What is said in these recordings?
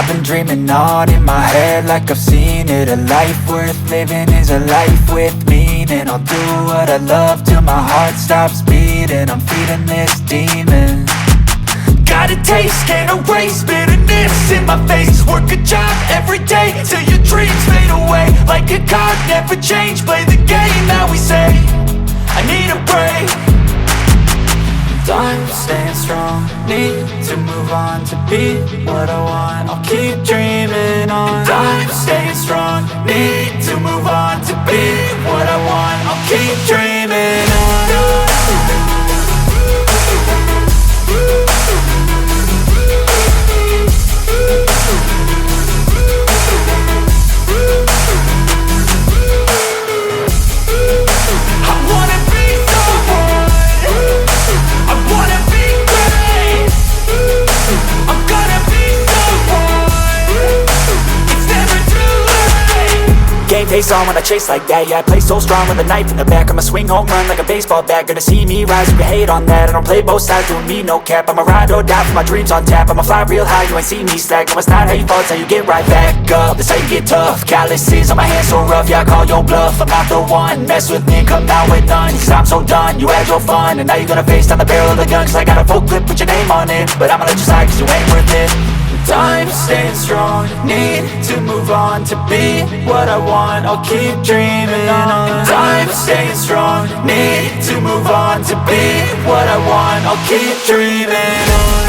I've been dreaming on in my head like I've seen it. A life worth living is a life with meaning. I'll do what I love till my heart stops beating. I'm feeding this demon. Got a taste, can't erase bitterness in my face. Work a job every day till your dreams fade away. Like a card, never change, play the game that we say. I need a break. I'm staying strong, need to move on to be what I want. I'll keep dreaming on. I'm staying strong, need to move on to be what I want. I'll keep dreaming on. Game face on when I chase like that. Yeah, I play so strong with a knife in the back. I'ma swing home run like a baseball bat. Gonna see me rise, you can hate on that. I don't play both sides, doing me no cap. I'ma ride or die for my dreams on tap. I'ma fly real high, you ain't see me slack. No, it's not how you fall, it's how you get right back up. That's how you get tough. Calluses on my hands so rough, yeah, I call your bluff. I'm not the one, mess with me and come down with none. Cause I'm so done, you had your fun. And now you're gonna face down the barrel of the gun. Cause I got a full clip, put your name on it. But I'ma let you slide cause you ain't worth it. I'm staying strong, need to move on to be what I want. I'll keep dreaming on. I'm staying strong, need to move on to be what I want. I'll keep dreaming on.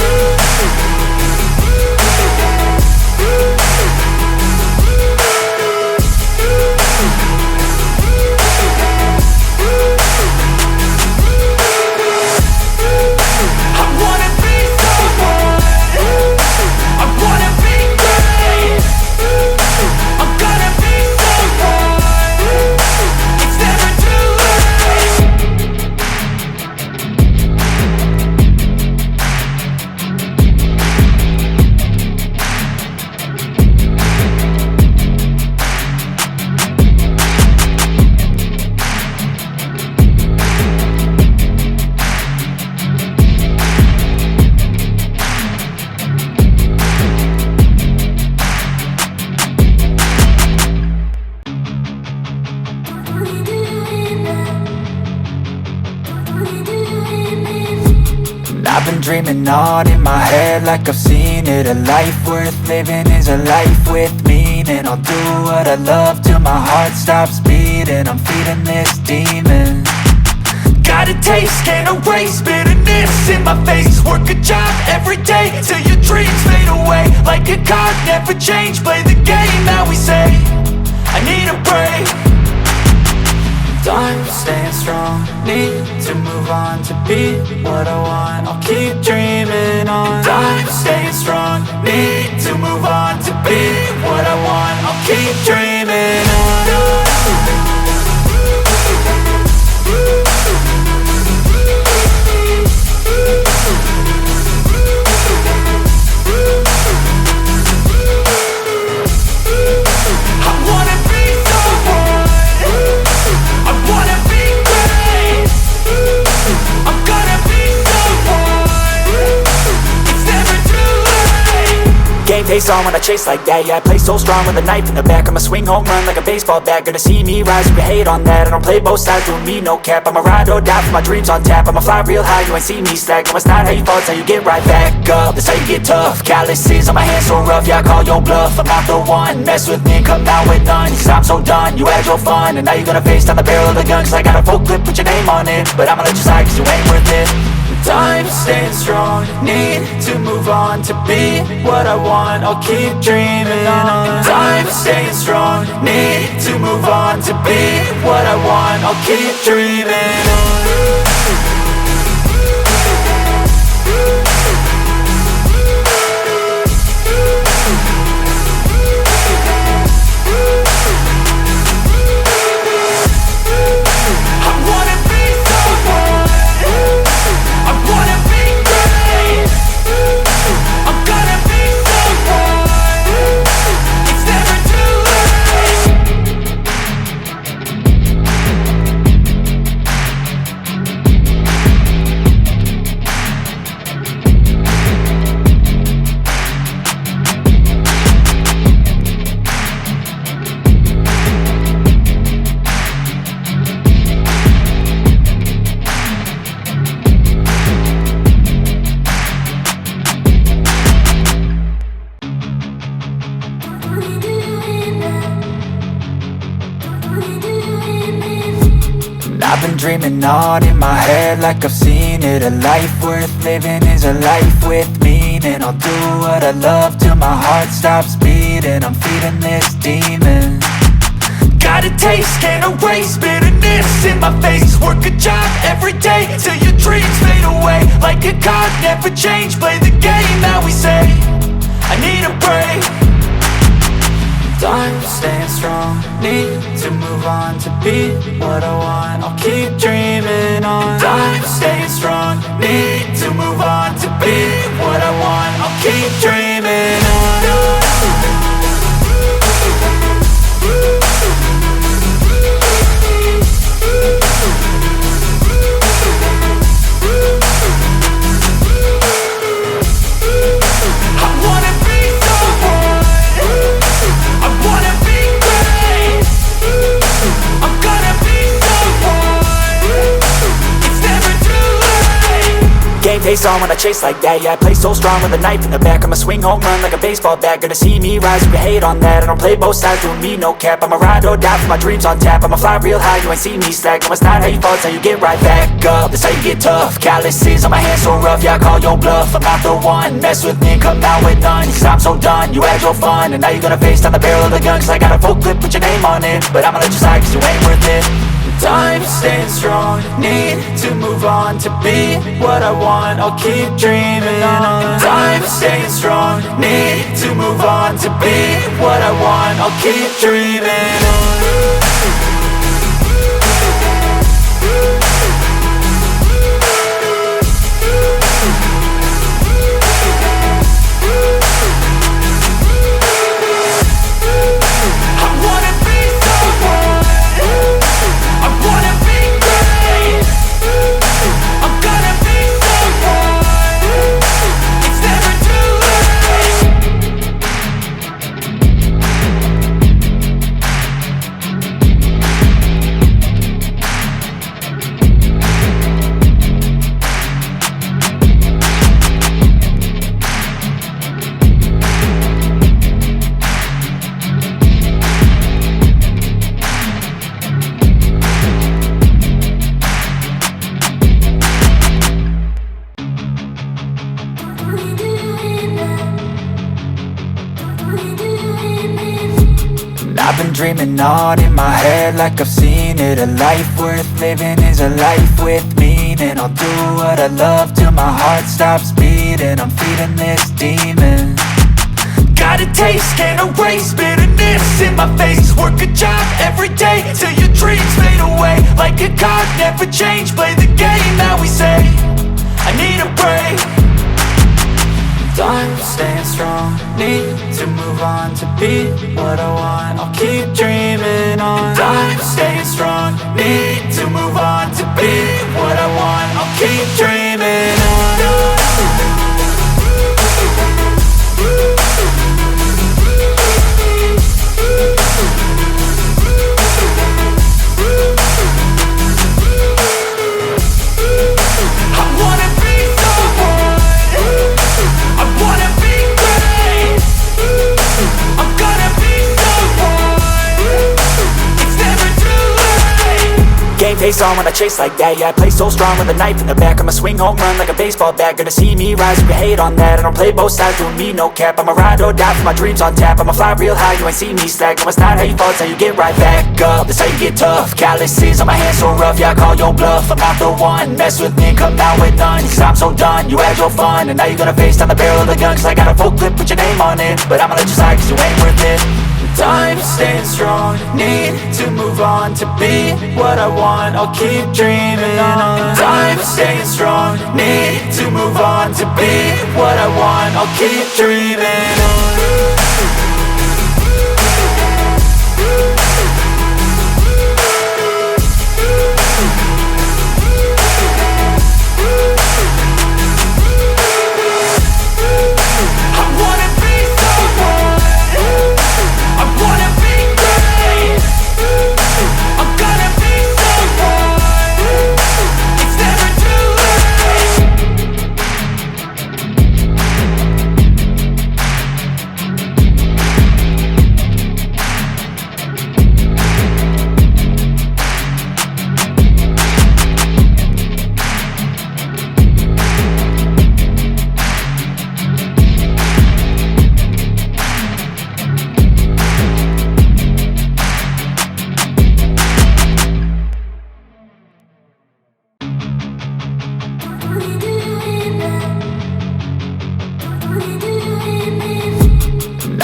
I've been dreaming on in my head like I've seen it. A life worth living is a life with meaning. I'll do what I love till my heart stops beating. I'm feeding this demon. Got a taste, can't erase bitterness in my face. Work a job every day till your dreams fade away. Like a card, never change, play the game that we say. I need a break. I'm staying strong, need to move on to be what I want. I'll keep dreaming on. I'm staying strong, need to move on to be what I want. I'll keep dreaming on. Game face on when I chase like that. Yeah, I play so strong with a knife in the back. I'ma swing home run like a baseball bat. Gonna see me rise, you can hate on that. I don't play both sides, doing me no cap. I'ma ride or die for my dreams on tap. I'ma fly real high, you ain't see me slack. No, it's not how you fall, it's how you get right back up. That's how you get tough. Calluses on my hands so rough, yeah, I call your bluff. I'm not the one, mess with me and come down with none. Cause I'm so done, you had your fun. And now you're gonna face down the barrel of the gun. Cause I got a full clip, put your name on it. But I'ma let you slide cause you ain't worth it. I'm staying strong, need to move on to be what I want. I'll keep dreaming on. I'm staying strong, need to move on to be what I want. I'll keep dreaming on. dreaming on in my head like I've seen it. A life worth living is a life with meaning. I'll do what I love till my heart stops beating. I'm feeding this demon. Got a taste, can't erase bitterness in my face. Work a job every day till your dreams fade away. Like a card, never change, play the game that we say. I need a break. Time staying strong, need to move on to be what I want. I'll keep dreaming on. Time staying strong, need to move on to be what I want. I'll keep dreaming on. Game face on when I chase like that. Yeah, I play so strong with a knife in the back. I'ma swing home run like a baseball bat. Gonna see me rise, you can hate on that. I don't play both sides, doing me no cap. I'ma ride or die for my dreams on tap. I'ma fly real high, you ain't see me slack. No, it's not how you fall, it's how you get right back up. That's how you get tough. Calluses on my hands so rough, yeah, I call your bluff. I'm not the one, mess with me and come out with none. Cause I'm so done, you had your fun. And now you're gonna face down the barrel of the gun. Cause I got a full clip with your name on it. But I'ma let you slide cause you ain't worth it. Time staying strong, need to move on to be what I want. I'll keep dreaming on. Time staying strong, need to move on to be what I want. I'll keep dreaming on. I've been dreaming on in my head like I've seen it. A life worth living is a life with meaning. I'll do what I love till my heart stops beating. I'm feeding this demon. Got a taste, can't erase bitterness in my face. Work a job every day till your dreams fade away. Like a card, never change, play the game that we say. I need a break. Time staying strong, need to move on to be what I want. I'll keep dreaming on. Time staying strong, need to move on to be what I want. I'll keep dreaming on. Game face on when I chase like that. Yeah, I play so strong with a knife in the back. I'ma swing home run like a baseball bat. Gonna see me rise, you can hate on that. I don't play both sides, doing me no cap. I'ma ride or die for my dreams on tap. I'ma fly real high, you ain't see me slack. No, it's not how you fall, it's how you get right back up. That's how you get tough. Calluses on my hands so rough, yeah, I call your bluff. I'm not the one, mess with me and come out with none. Cause I'm so done, you had your fun. And now you're gonna face down the barrel of the gun. Cause I got a full clip with your name on it. But I'ma let you slide cause you ain't worth it. Time staying strong, need to move on to be what I want. I'll keep dreaming on. Time staying strong, need to move on to be what I want. I'll keep dreaming on.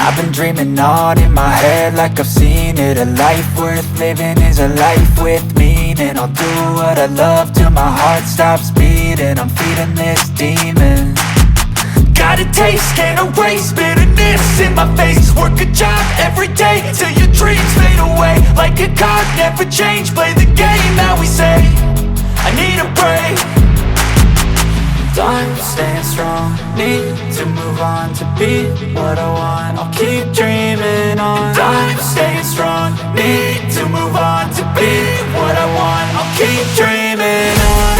I've been dreaming on in my head like I've seen it. A life worth living is a life with meaning. I'll do what I love till my heart stops beating. I'm feeding this demon. Got a taste, can't erase bitterness in my face. Work a job every day till your dreams fade away. Like a card, never change, play the game that we say. I need a break. Time staying strong, need to move on to be what I want. I'll keep dreaming on. Time staying strong, need to move on to be what I want. I'll keep dreaming on.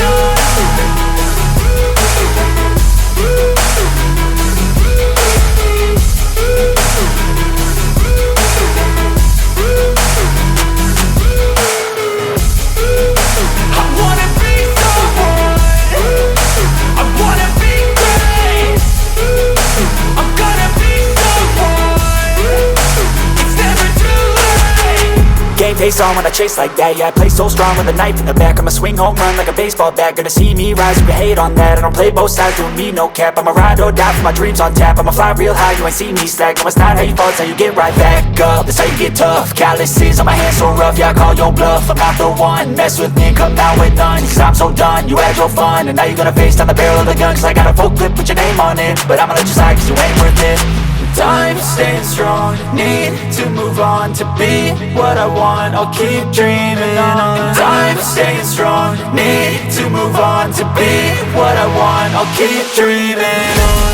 Game face on when I chase like that. Yeah, I play so strong with a knife in the back. I'ma swing home run like a baseball bat. Gonna see me rise, you can hate on that. I don't play both sides, doing me no cap. I'ma ride or die for my dreams on tap. I'ma fly real high, you ain't see me slack. No, it's not how you fall, it's how you get right back up. That's how you get tough. Calluses on my hands so rough, yeah, I call your bluff. I'm not the one, mess with me and come down with none. Cause I'm so done, you had your fun. And now you're gonna face down the barrel of the gun. Cause I got a full clip, put your name on it. But I'ma let you slide cause you ain't worth it. Time staying strong, need to move on to be what I want. I'll keep dreaming on. Time staying strong, need to move on to be what I want. I'll keep dreaming on.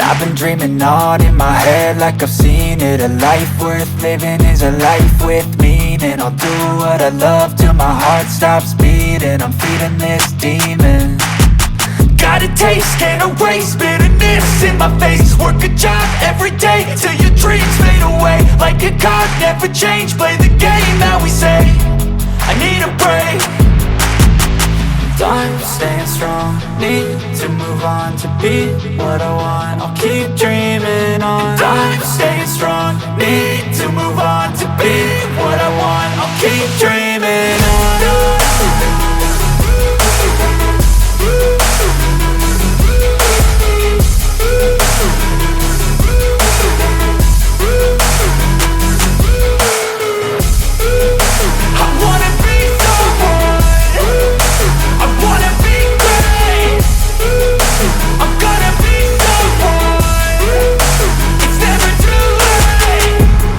I've been dreaming on in my head like I've seen it. A life worth living is a life with meaning. I'll do what I love till my heart stops beating. I'm feeding this demon. Got a taste, can't erase bitterness in my face. Work a job every day till your dreams fade away. Like a card, never change, play the game that we say. I need a break. Time staying strong, need to move on to be what I want. I'll keep dreaming on. Time staying strong, need to move on to be what I want. I'll keep dreaming on.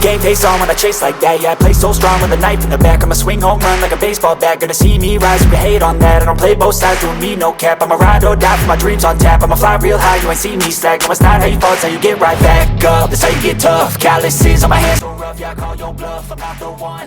Game face on when I chase like that. Yeah, I play so strong with a knife in the back. I'ma swing home run like a baseball bat. Gonna see me rise, you can hate on that. I don't play both sides, doing me no cap. I'ma ride or die for my dreams on tap. I'ma fly real high, you ain't see me slack. No, it's not how you fall, it's how you get right back up. That's how you get tough. Calluses on my hands so rough, yeah, I call your bluff. I'm not the one.